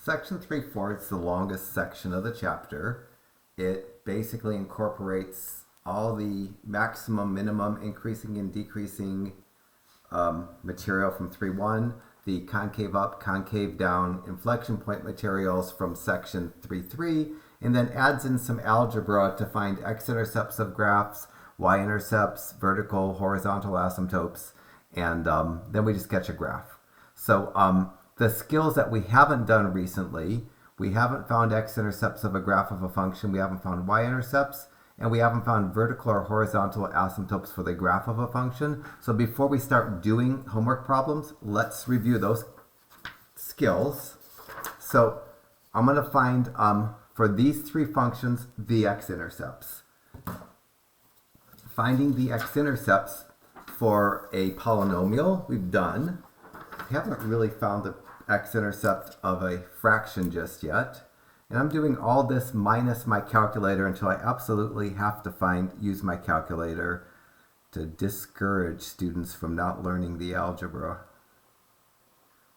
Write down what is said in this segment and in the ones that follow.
Section 3.4 is the longest section of the chapter. It basically incorporates all the maximum, minimum, increasing and decreasing material from 3.1, the concave up, concave down inflection point materials from section 3.3, and then adds in some algebra to find x-intercepts of graphs, y-intercepts, vertical, horizontal asymptotes, and then we just sketch a graph. So the skills that we haven't done recently, we haven't found x-intercepts of a graph of a function, we haven't found y-intercepts, and we haven't found vertical or horizontal asymptotes for the graph of a function. So before we start doing homework problems, let's review those skills. So I'm going to find, for these three functions, the x-intercepts. Finding the x-intercepts for a polynomial, we've done. We haven't really found the x-intercept of a fraction just yet. And I'm doing all this minus my calculator until I absolutely have to use my calculator to discourage students from not learning the algebra.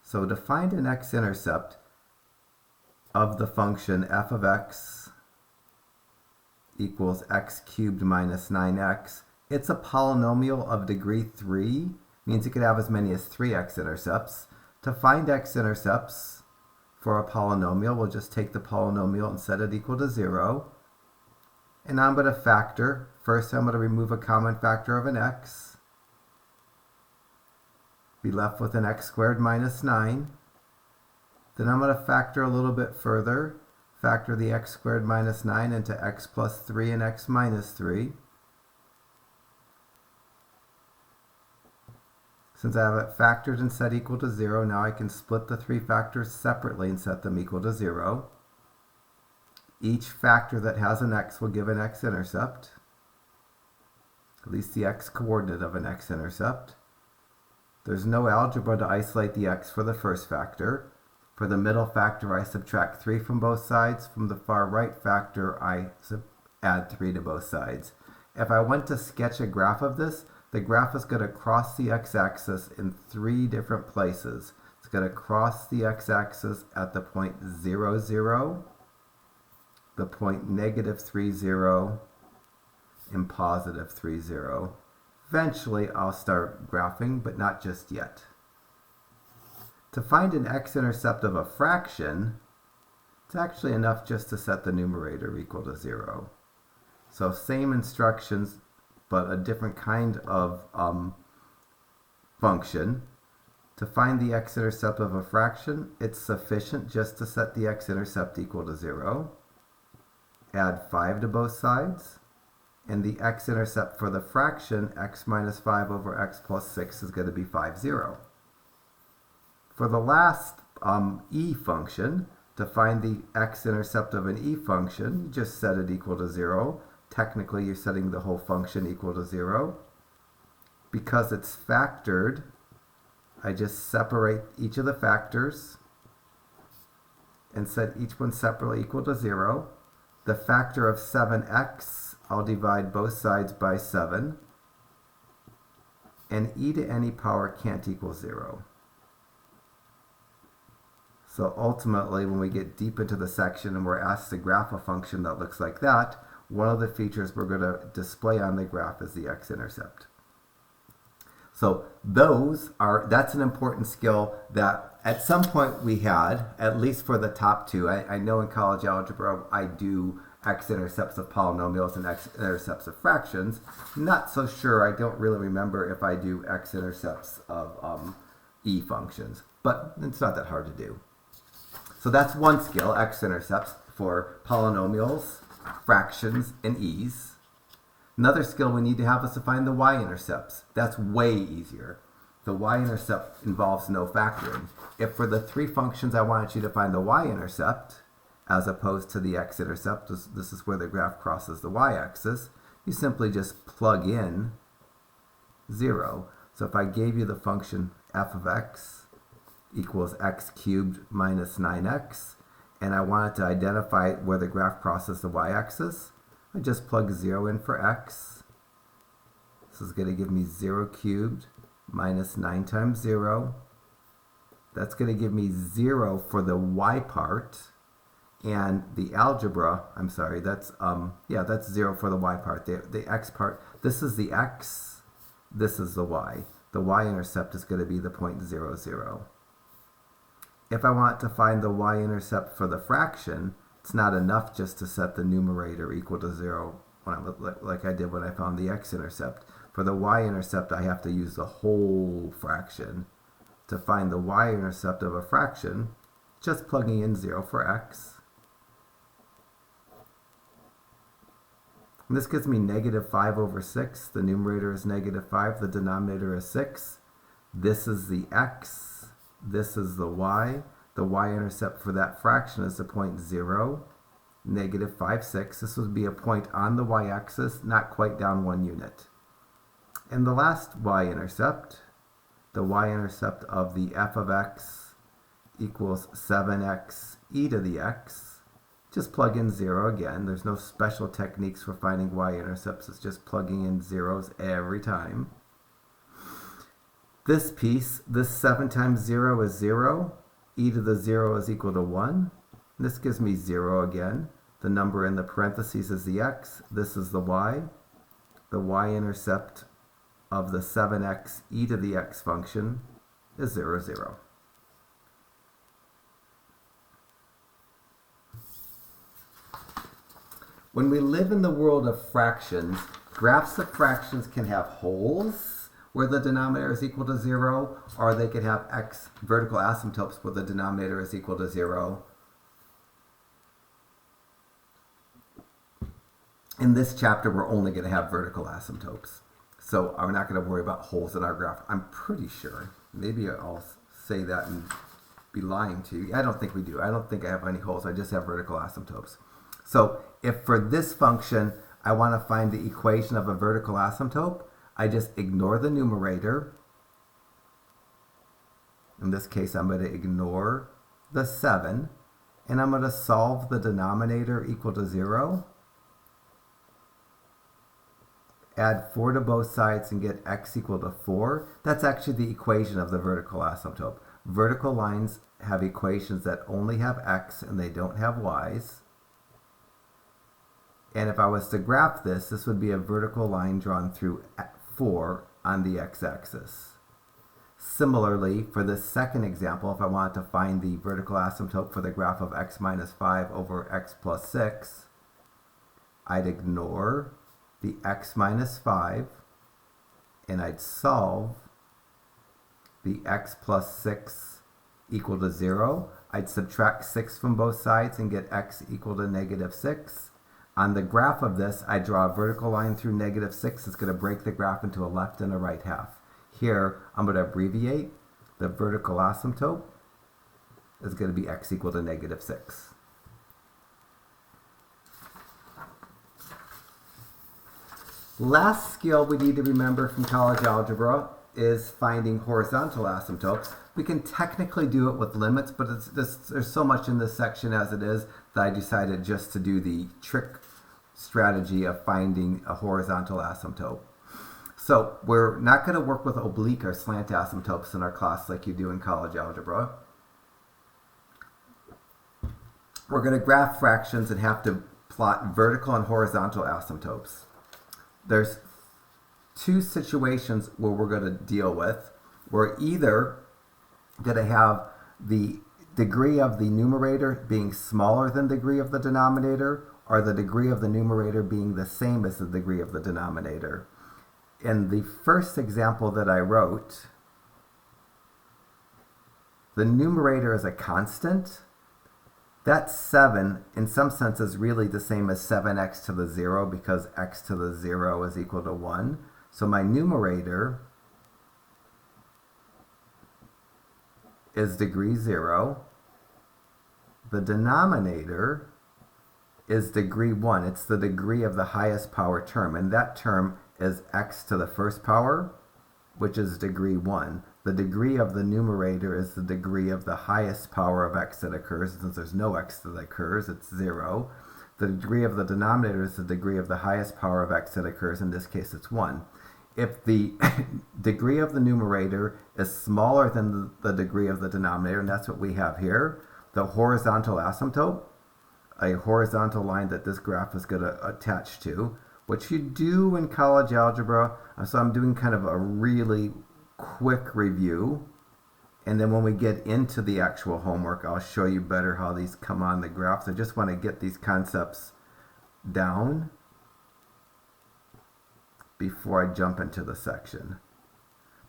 So to find an x-intercept of the function f of x equals x cubed minus 9x, it's a polynomial of degree 3, means it could have as many as 3 x-intercepts. To find x-intercepts for a polynomial, we'll just take the polynomial and set it equal to 0. And now I'm going to factor. First, I'm going to remove a common factor of an x. Be left with an x squared minus 9. Then I'm going to factor a little bit further. Factor the x squared minus 9 into x plus 3 and x minus 3. Since I have it factored and set equal to 0, now I can split the three factors separately and set them equal to 0. Each factor that has an x will give an x-intercept, at least the x-coordinate of an x-intercept. There's no algebra to isolate the x for the first factor. For the middle factor, I subtract 3 from both sides. From the far right factor, I add 3 to both sides. If I want to sketch a graph of this, the graph is going to cross the x-axis in 3 different places. It's going to cross the x-axis at the point 0, 0, the point negative 3, 0, and positive 3, 0. Eventually, I'll start graphing, but not just yet. To find an x-intercept of a fraction, it's actually enough just to set the numerator equal to 0. So same instructions, but a different kind of function. To find the x-intercept of a fraction, it's sufficient just to set the x-intercept equal to 0. Add 5 to both sides. And the x-intercept for the fraction, x minus 5 over x plus 6, is going to be 5, 0. For the last e function, to find the x-intercept of an e function, you just set it equal to 0. Technically, you're setting the whole function equal to 0. Because it's factored, I just separate each of the factors and set each one separately equal to 0. The factor of 7x, I'll divide both sides by 7. And e to any power can't equal 0. So ultimately, when we get deep into the section and we're asked to graph a function that looks like that, one of the features we're going to display on the graph is the x-intercept. So that's an important skill that at some point we had, at least for the top two. I know in college algebra I do x-intercepts of polynomials and x-intercepts of fractions. Not so sure, I don't really remember if I do x-intercepts of e functions, but it's not that hard to do. So that's one skill, x-intercepts for polynomials, fractions, and e's. Another skill we need to have is to find the y-intercepts. That's way easier. The y-intercept involves no factoring. If for the three functions I wanted you to find the y-intercept, as opposed to the x-intercept, this is where the graph crosses the y-axis, you simply just plug in 0. So if I gave you the function f of x equals x cubed minus 9x, and I wanted to identify where the graph crosses the y-axis, I just plug 0 in for x. This is going to give me 0 cubed minus 9 times 0 That's going to give me 0 for the y part. And the algebra, I'm sorry, that's, yeah, that's 0 for the y part. The x part, this is the x, this is the y. The y-intercept is going to be the point 0, 0. If I want to find the y-intercept for the fraction, it's not enough just to set the numerator equal to 0 like I did when I found the x-intercept. For the y-intercept, I have to use the whole fraction. To find the y-intercept of a fraction, just plugging in 0 for x. And this gives me negative 5 over 6. The numerator is negative 5. The denominator is 6. This is the x. This is the y. The y-intercept for that fraction is the point 0, negative 5, 6. This would be a point on the y-axis, not quite down 1 unit. And the last y-intercept, the y-intercept of the f of x equals 7x e to the x. Just plug in 0 again. There's no special techniques for finding y-intercepts. It's just plugging in zeros every time. This piece, this 7 times 0 is 0. E to the 0 is equal to 1. This gives me 0 again. The number in the parentheses is the x. This is the y. The y-intercept of the 7x e to the x function is 0, 0. When we live in the world of fractions, graphs of fractions can have holes where the denominator is equal to 0, or they could have vertical asymptotes where the denominator is equal to 0. In this chapter, we're only going to have vertical asymptotes. So we're not going to worry about holes in our graph. I'm pretty sure. Maybe I'll say that and be lying to you. I don't think we do. I don't think I have any holes. I just have vertical asymptotes. So if for this function, I want to find the equation of a vertical asymptote, I just ignore the numerator. In this case, I'm going to ignore the 7, and I'm going to solve the denominator equal to 0. Add 4 to both sides and get x equal to 4. That's actually the equation of the vertical asymptote. Vertical lines have equations that only have x and they don't have y's. And if I was to graph this, this would be a vertical line drawn through 4 on the x-axis. Similarly, for this second example, if I wanted to find the vertical asymptote for the graph of x minus 5 over x plus 6, I'd ignore the x minus 5, and I'd solve the x plus 6 equal to 0. I'd subtract 6 from both sides and get x equal to negative 6. On the graph of this, I draw a vertical line through negative 6. It's going to break the graph into a left and a right half. Here, I'm going to abbreviate. The vertical asymptote is going to be x equal to negative 6. Last skill we need to remember from college algebra is finding horizontal asymptotes. We can technically do it with limits, but there's so much in this section as it is that I decided just to do the trick strategy of finding a horizontal asymptote. So we're not going to work with oblique or slant asymptotes in our class like you do in college algebra. We're going to graph fractions and have to plot vertical and horizontal asymptotes. There's two situations where we're going to deal with. We're either going to have the degree of the numerator being smaller than the degree of the denominator, or the degree of the numerator being the same as the degree of the denominator. In the first example that I wrote, the numerator is a constant. That 7, in some sense, is really the same as 7x to the 0 because x to the 0 is equal to 1. So my numerator is degree 0. The denominator is degree 1. It's the degree of the highest power term, and that term is x to the first power, which is degree 1. The degree of the numerator is the degree of the highest power of x that occurs. Since there's no x that occurs, it's 0. The degree of the denominator is the degree of the highest power of x that occurs. In this case, it's 1. if the degree of the numerator is smaller than the degree of the denominator, and that's what we have here, the horizontal asymptote, a horizontal line that this graph is going to attach to, which you do in college algebra. So I'm doing kind of a really quick review. And then when we get into the actual homework, I'll show you better how these come on the graphs. I just want to get these concepts down before I jump into the section.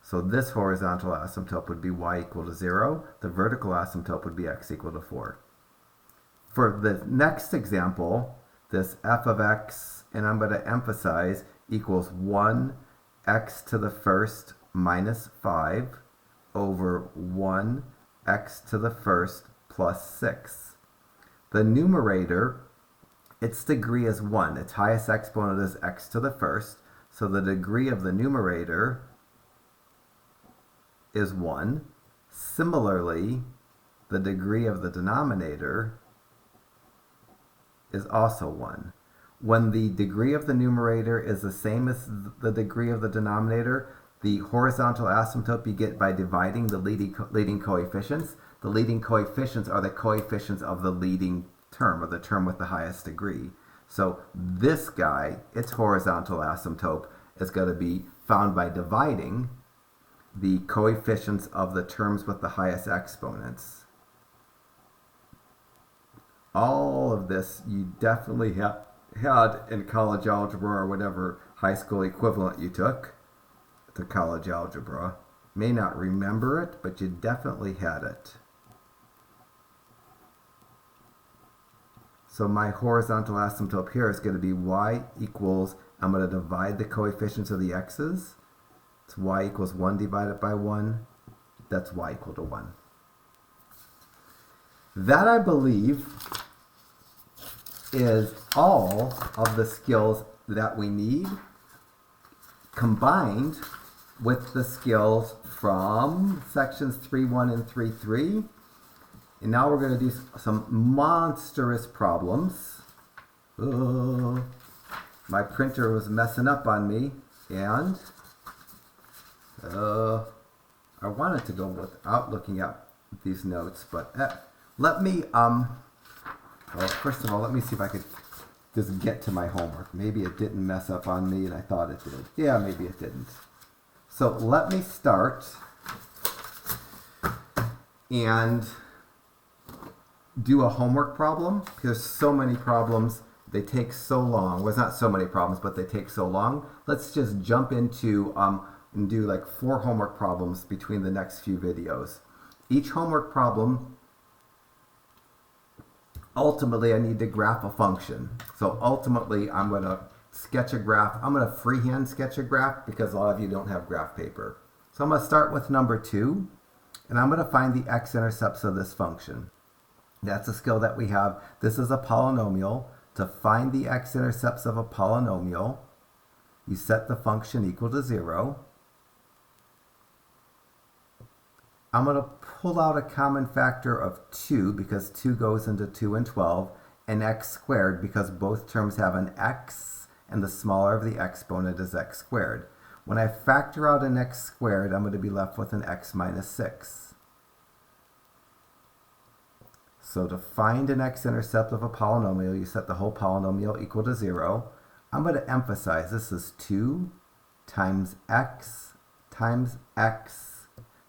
So this horizontal asymptote would be y equal to 0. The vertical asymptote would be x equal to 4. For the next example, this f of x, and I'm going to emphasize, equals 1 x to the first minus 5 over 1 x to the first plus 6. The numerator, its degree is 1. Its highest exponent is x to the first. So the degree of the numerator is 1. Similarly, the degree of the denominator is also 1. When the degree of the numerator is the same as the degree of the denominator, the horizontal asymptote you get by dividing the leading coefficients. The leading coefficients are the coefficients of the leading term, or the term with the highest degree. So this guy, its horizontal asymptote, is going to be found by dividing the coefficients of the terms with the highest exponents. All of this you definitely had in college algebra or whatever high school equivalent you took to college algebra. May not remember it, but you definitely had it. So my horizontal asymptote here is going to be y equals, I'm going to divide the coefficients of the x's. It's y equals 1 divided by 1. That's y equal to 1. That, I believe, is all of the skills that we need, combined with the skills from sections 3.1 and 3.3. And now we're going to do some monstrous problems. My printer was messing up on me, and I wanted to go without looking at these notes, but let me, well, first of all, let me see if I could just get to my homework. Maybe it didn't mess up on me and I thought it did. Yeah, maybe it didn't. So let me start and do a homework problem. There's so many problems, they take so long. Well, it's not so many problems, but they take so long. Let's just jump into and do like 4 homework problems between the next few videos. Each homework problem, ultimately I need to graph a function. So ultimately I'm going to sketch a graph. I'm going to freehand sketch a graph because a lot of you don't have graph paper. So I'm going to start with number 2, and I'm going to find the x-intercepts of this function. That's a skill that we have. This is a polynomial. To find the x-intercepts of a polynomial, you set the function equal to 0. I'm going to pull out a common factor of 2 because 2 goes into 2 and 12, and x squared because both terms have an x, and the smaller of the exponent is x squared. When I factor out an x squared, I'm going to be left with an x minus 6. So to find an x-intercept of a polynomial, you set the whole polynomial equal to 0. I'm going to emphasize this is 2 times x times x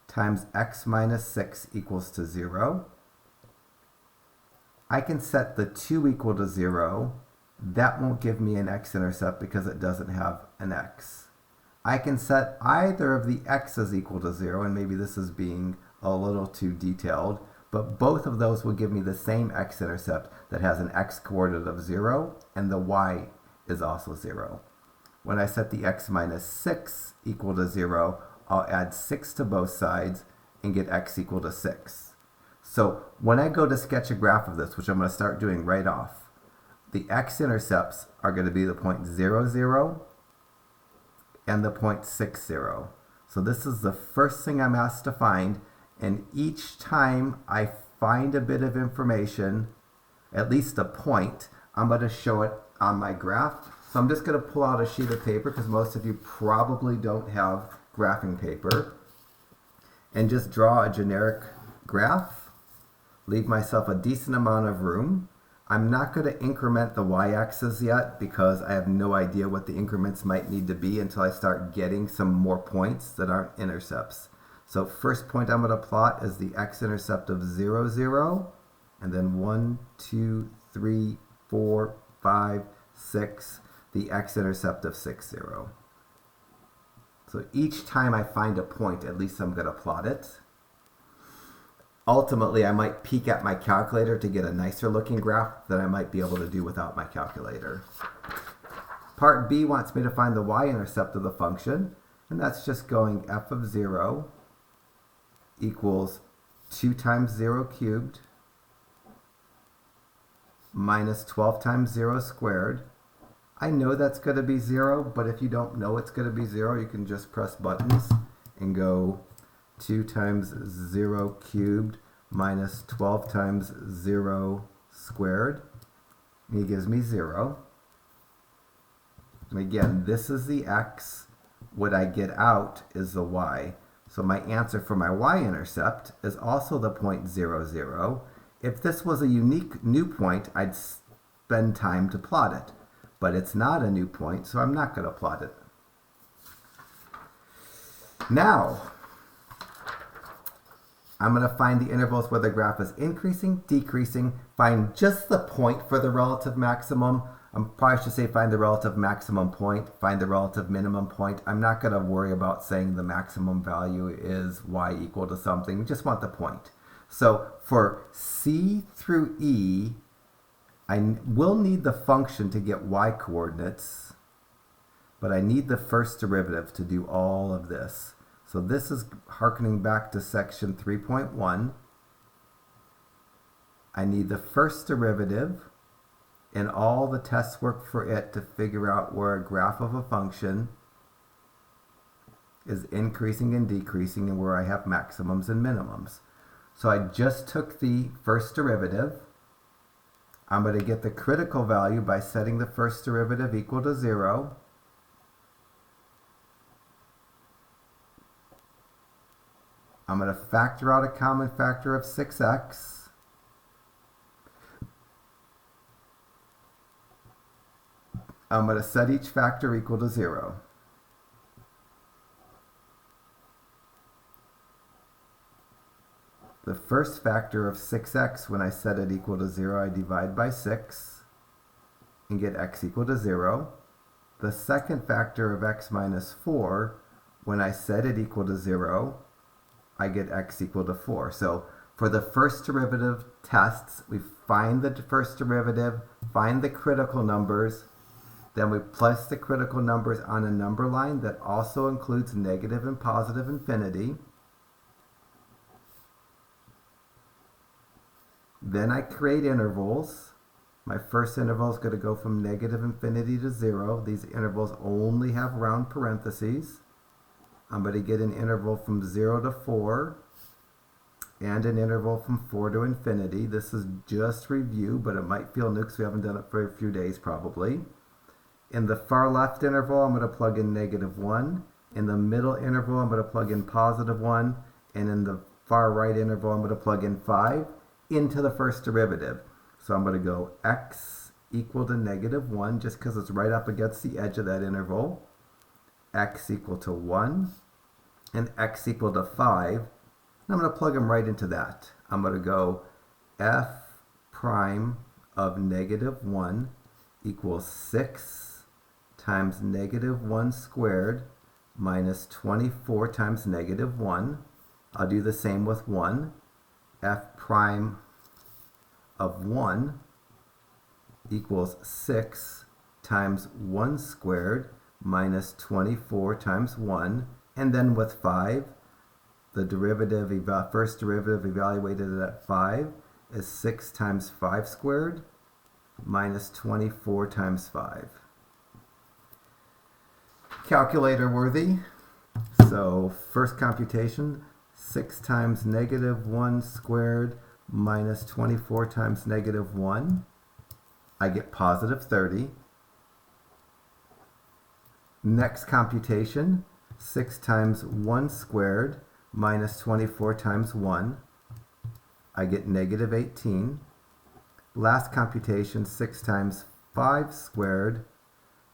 times x minus 6 equals to 0. I can set the 2 equal to 0. That won't give me an x-intercept because it doesn't have an x. I can set either of the x's equal to 0, and maybe this is being a little too detailed, but both of those will give me the same x-intercept that has an x coordinate of 0, and the y is also 0. When I set the x minus 6 equal to 0, I'll add 6 to both sides and get x equal to 6. So when I go to sketch a graph of this, which I'm going to start doing right off, the x-intercepts are going to be the point 0, 0 and the point 6, 0. So this is the first thing I'm asked to find, and each time I find a bit of information, at least a point, I'm going to show it on my graph So I'm just going to pull out a sheet of paper because most of you probably don't have graphing paper, and just draw a generic graph. Leave myself a decent amount of room. I'm not going to increment the y-axis yet because I have no idea what the increments might need to be until I start getting some more points that aren't intercepts. So first point I'm going to plot is the x-intercept of 0, 0, and then 1, 2, 3, 4, 5, 6, the x-intercept of 6, 0. So each time I find a point, at least I'm going to plot it. Ultimately, I might peek at my calculator to get a nicer looking graph that I might be able to do without my calculator. Part B wants me to find the y-intercept of the function, and that's just going f of 0 equals 2 times 0 cubed minus 12 times 0 squared. I know that's going to be 0, but if you don't know it's going to be 0, you can just press buttons and go 2 times 0 cubed minus 12 times 0 squared. And it gives me 0. And again, this is the x. What I get out is the y. So my answer for my y-intercept is also the point 0, 0. If this was a unique new point, I'd spend time to plot it. But it's not a new point, so I'm not going to plot it. Now, I'm going to find the intervals where the graph is increasing, decreasing, find just the point for the relative maximum. I probably should say find the relative maximum point, find the relative minimum point. I'm not going to worry about saying the maximum value is y equal to something. We just want the point. So for C through E, I will need the function to get y coordinates, but I need the first derivative to do all of this. So this is hearkening back to section 3.1. I need the first derivative and all the test work for it to figure out where a graph of a function is increasing and decreasing and where I have maximums and minimums. So I just took the first derivative. I'm going to get the critical value by setting the first derivative equal to 0. I'm going to factor out a common factor of 6x. I'm going to set each factor equal to 0. The first factor of 6x, when I set it equal to 0, I divide by 6 and get x equal to 0. The second factor of x minus 4, when I set it equal to 0, I get x equal to 4. So for the first derivative tests, we find the first derivative, find the critical numbers, then we place the critical numbers on a number line that also includes negative and positive infinity. Then I create intervals. My first interval is going to go from negative infinity to 0. These intervals only have round parentheses. I'm going to get an interval from 0 to 4 and an interval from 4 to infinity. This is just review, but it might feel new because we haven't done it for a few days probably. In the far left interval, I'm going to plug in -1. In the middle interval, I'm going to plug in +1. And in the far right interval, I'm going to plug in 5 into the first derivative. So I'm going to go x equal to -1 just because it's right up against the edge of that interval. X equal to 1 and x equal to 5. And I'm going to plug them right into that. I'm going to go f prime of -1 equals 6 times -1 squared minus 24 times -1. I'll do the same with 1. F prime of 1 equals 6 times 1 squared minus 24 times 1. And then with 5, the derivative, first derivative evaluated at 5 is 6 times 5 squared minus 24 times 5. Calculator worthy. So first computation, 6 times -1 squared minus 24 times -1. I get positive 30. Next computation, 6 times 1 squared minus 24 times 1. I get negative 18. Last computation, 6 times 5 squared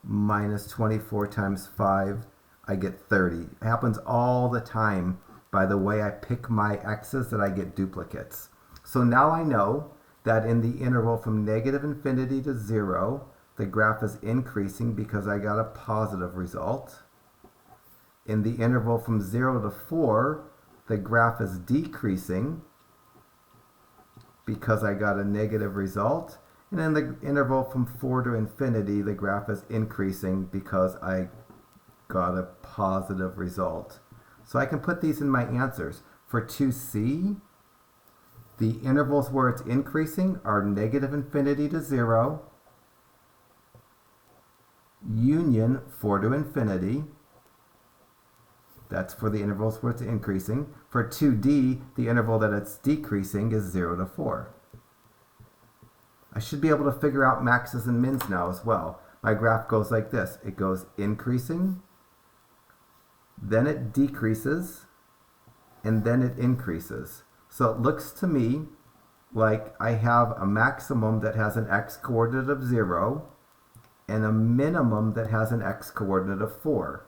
minus 24 times 5. I get 30. It happens all the time by the way I pick my x's that I get duplicates. So now I know that in the interval from negative infinity to 0, the graph is increasing because I got a positive result. In the interval from 0 to 4, the graph is decreasing because I got a negative result. And in the interval from 4 to infinity, the graph is increasing because I got a positive result. So I can put these in my answers. For 2c, the intervals where it's increasing are negative infinity to 0, union 4 to infinity. That's for the intervals where it's increasing. For 2d, the interval that it's decreasing is 0 to 4. I should be able to figure out maxes and mins now as well. My graph goes like this. It goes increasing, then it decreases, and then it increases. So it looks to me like I have a maximum that has an x-coordinate of 0 and a minimum that has an x-coordinate of 4.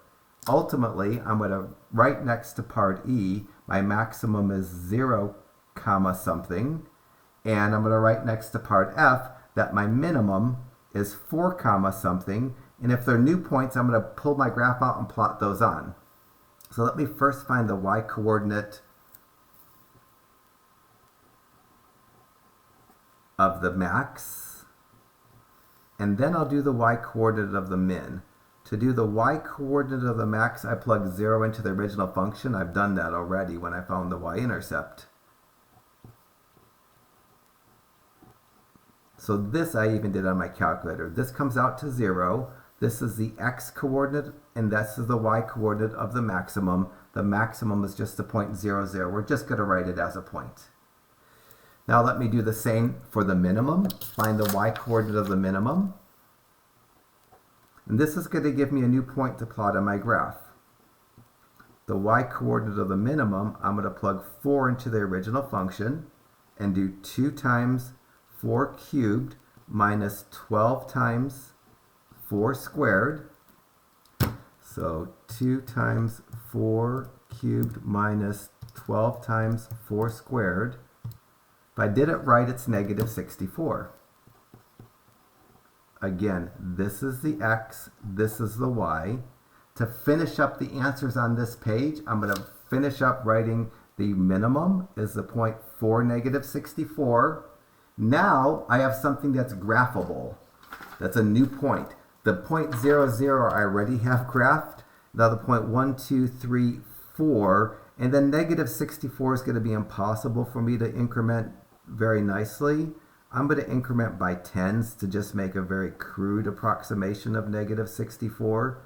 Ultimately, I'm going to, right next to part E, my maximum is 0 comma something, and I'm going to write next to part F that my minimum is 4 comma something, and if they're new points, I'm going to pull my graph out and plot those on. So let me first find the y-coordinate of the max, and then I'll do the y-coordinate of the min. To do the y-coordinate of the max, I plug 0 into the original function. I've done that already when I found the y-intercept. So this I even did on my calculator. This comes out to 0. This is the x-coordinate, and this is the y-coordinate of the maximum. The maximum is just the point 0, 0. We're just going to write it as a point. Now let me do the same for the minimum. Find the y-coordinate of the minimum. And this is going to give me a new point to plot on my graph. The y-coordinate of the minimum, I'm going to plug 4 into the original function and do 2 times 4 cubed minus 12 times 4 squared. So 2 times 4 cubed minus 12 times 4 squared. If I did it right, it's negative 64. Again, this is the x, this is the y. To finish up the answers on this page, I'm going to finish up writing the minimum is the point 4, negative 64. Now I have something that's graphable. That's a new point. The point 0, 0 I already have graphed. Now the point 1, 2, 3, 4. And then negative 64 is going to be impossible for me to increment very nicely. I'm going to increment by tens to just make a very crude approximation of negative 64.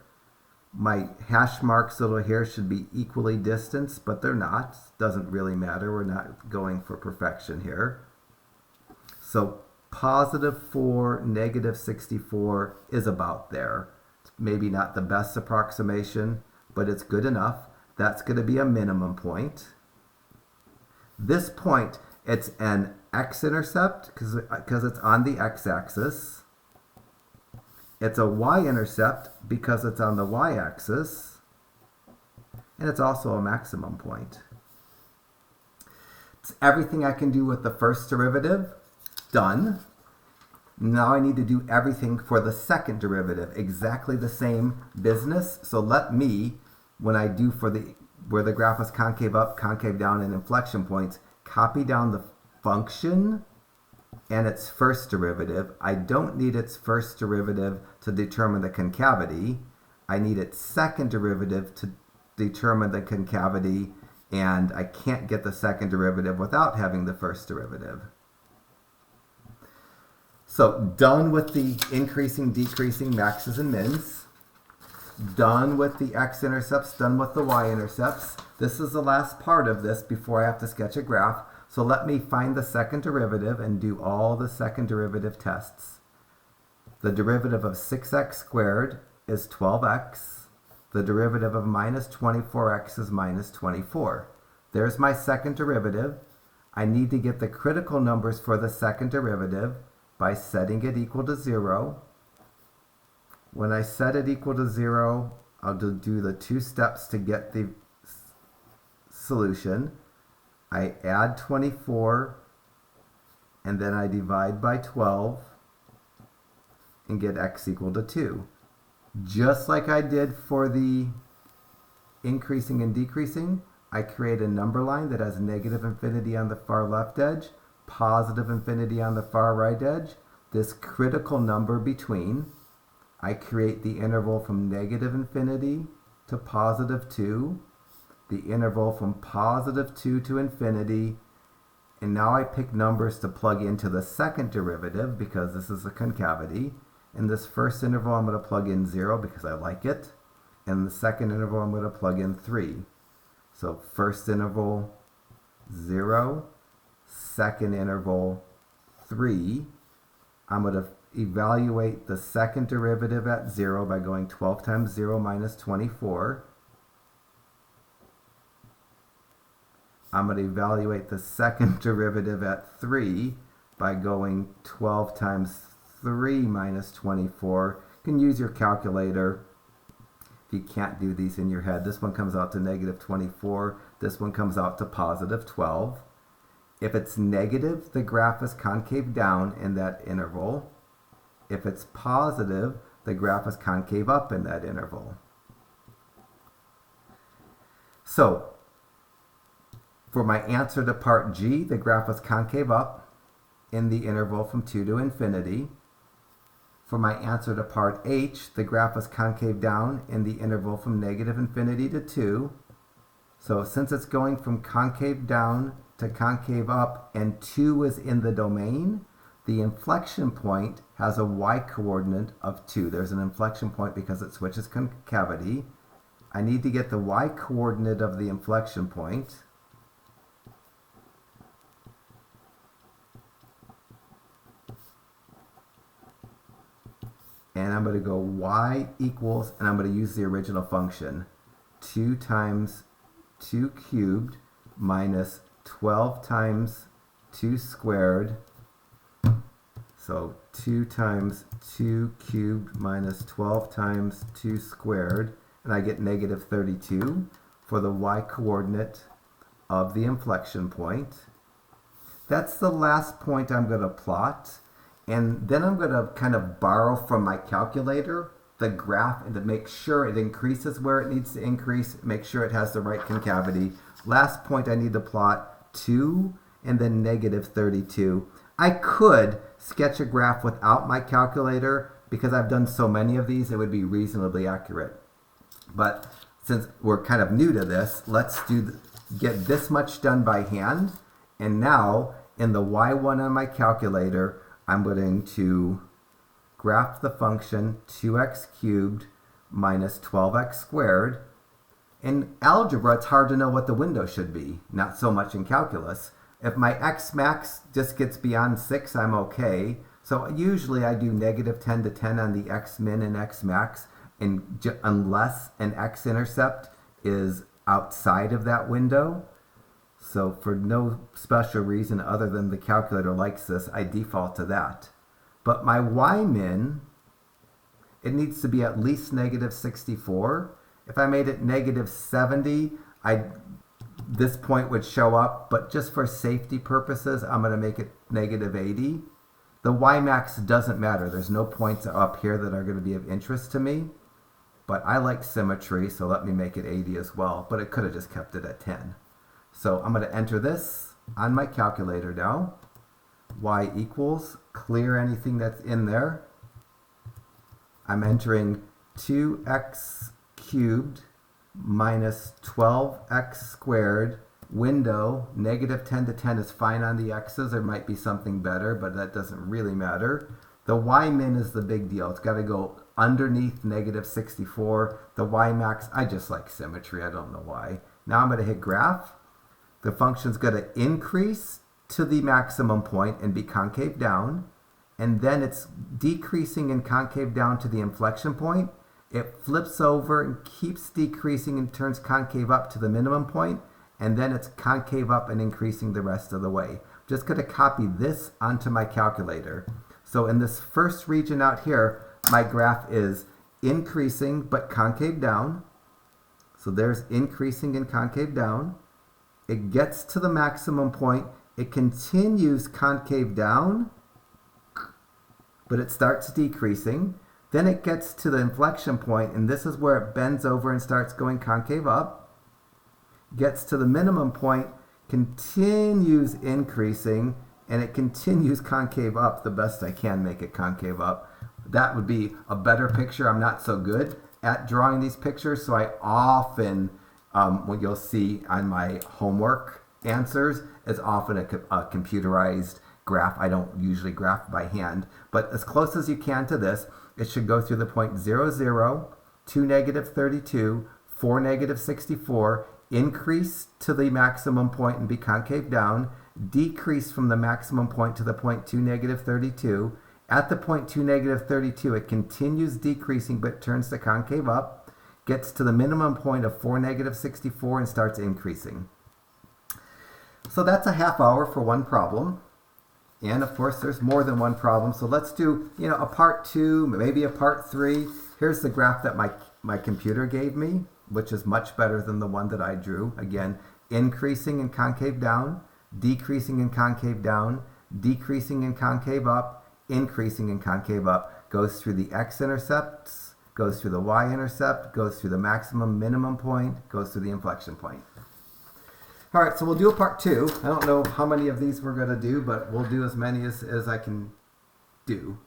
My hash marks little here should be equally distanced, but they're not. Doesn't really matter. We're not going for perfection here. So positive 4, negative 64 is about there. It's maybe not the best approximation, but it's good enough. That's going to be a minimum point. This point, it's an X-intercept because it's on the x-axis. It's a y-intercept because it's on the y-axis. And it's also a maximum point. It's everything I can do with the first derivative. Done. Now I need to do everything for the second derivative. Exactly the same business. So let me, when I do for the where the graph is concave up, concave down, and inflection points, copy down the function and its first derivative. I don't need its first derivative to determine the concavity. I need its second derivative to determine the concavity, and I can't get the second derivative without having the first derivative. So done with the increasing, decreasing maxes and mins. Done with the x-intercepts, done with the y-intercepts. This is the last part of this before I have to sketch a graph. So let me find the second derivative and do all the second derivative tests. The derivative of 6x squared is 12x. The derivative of minus 24x is minus 24. There's my second derivative. I need to get the critical numbers for the second derivative by setting it equal to 0. When I set it equal to 0, I'll do the 2 steps to get the solution. I add 24, and then I divide by 12 and get x equal to 2. Just like I did for the increasing and decreasing, I create a number line that has negative infinity on the far left edge, positive infinity on the far right edge. This critical number between, I create the interval from negative infinity to positive 2, the interval from positive 2 to infinity, and now I pick numbers to plug into the second derivative because this is a concavity. In this first interval, I'm going to plug in 0 because I like it. And the second interval, I'm going to plug in 3. So first interval, 0. Second interval, 3. I'm going to evaluate the second derivative at 0 by going 12 times 0 minus 24. I'm going to evaluate the second derivative at 3 by going 12 times 3 minus 24. You can use your calculator if you can't do these in your head. This one comes out to negative 24. This one comes out to positive 12. If it's negative, the graph is concave down in that interval. If it's positive, the graph is concave up in that interval. So, for my answer to part G, the graph is concave up in the interval from 2 to infinity. For my answer to part H, the graph is concave down in the interval from negative infinity to 2. So since it's going from concave down to concave up and 2 is in the domain, the inflection point has a y-coordinate of 2. There's an inflection point because it switches concavity. I need to get the y-coordinate of the inflection point. And I'm going to go y equals, and I'm going to use the original function, 2 times 2 cubed minus 12 times 2 squared. So 2 times 2 cubed minus 12 times 2 squared, and I get negative 32 for the y-coordinate of the inflection point. That's the last point I'm going to plot. And then I'm going to kind of borrow from my calculator the graph and to make sure it increases where it needs to increase, make sure it has the right concavity. Last point I need to plot 2 and then negative 32. I could sketch a graph without my calculator because I've done so many of these, it would be reasonably accurate. But since we're kind of new to this, let's get this much done by hand. And now in the y1 on my calculator, I'm going to graph the function 2x cubed minus 12x squared. In algebra, it's hard to know what the window should be, not so much in calculus. If my x max just gets beyond 6, I'm okay. So usually I do negative 10 to 10 on the x min and x max, unless an x-intercept is outside of that window. So for no special reason other than the calculator likes this, I default to that. But my y-min, it needs to be at least negative 64. If I made it negative 70, this point would show up, but just for safety purposes, I'm going to make it negative 80. The y-max doesn't matter. There's no points up here that are going to be of interest to me. But I like symmetry, so let me make it 80 as well. But it could have just kept it at 10. So I'm going to enter this on my calculator now. Y equals, clear anything that's in there. I'm entering 2x cubed minus 12x squared, window, negative 10 to 10 is fine on the x's. There might be something better, but that doesn't really matter. The y-min is the big deal. It's got to go underneath negative 64. The y-max, I just like symmetry. I don't know why. Now I'm going to hit graph. The function's going to increase to the maximum point and be concave down. And then it's decreasing and concave down to the inflection point. it flips over and keeps decreasing and turns concave up to the minimum point, and then it's concave up and increasing the rest of the way. I'm just going to copy this onto my calculator. So in this first region out here, my graph is increasing but concave down. So there's increasing and concave down. It gets to the maximum point. It continues concave down, but it starts decreasing. Then it gets to the inflection point, and this is where it bends over and starts going concave up. Gets to the minimum point, continues increasing, and it continues concave up the best I can make it concave up. That would be a better picture. I'm not so good at drawing these pictures, so I often, what you'll see on my homework answers, is often a computerized graph. I don't usually graph by hand, but as close as you can to this, it should go through the point 0, 0, 2, -32, 4, -64, increase to the maximum point and be concave down, decrease from the maximum point to the point 2, -32. At the point 2, -32, it continues decreasing but turns to concave up, gets to the minimum point of 4, -64 and starts increasing. So that's a half hour for one problem. And of course, there's more than one problem. So let's do, a part 2, maybe a part 3. Here's the graph that my computer gave me, which is much better than the one that I drew. Again, increasing and concave down, decreasing and concave down, decreasing and concave up, increasing and concave up. Goes through the X-Intercepts, goes through the Y-intercept, goes through the maximum minimum point, goes through the inflection point. All right, so we'll do a part 2. I don't know how many of these we're going to do, but we'll do as many as I can do.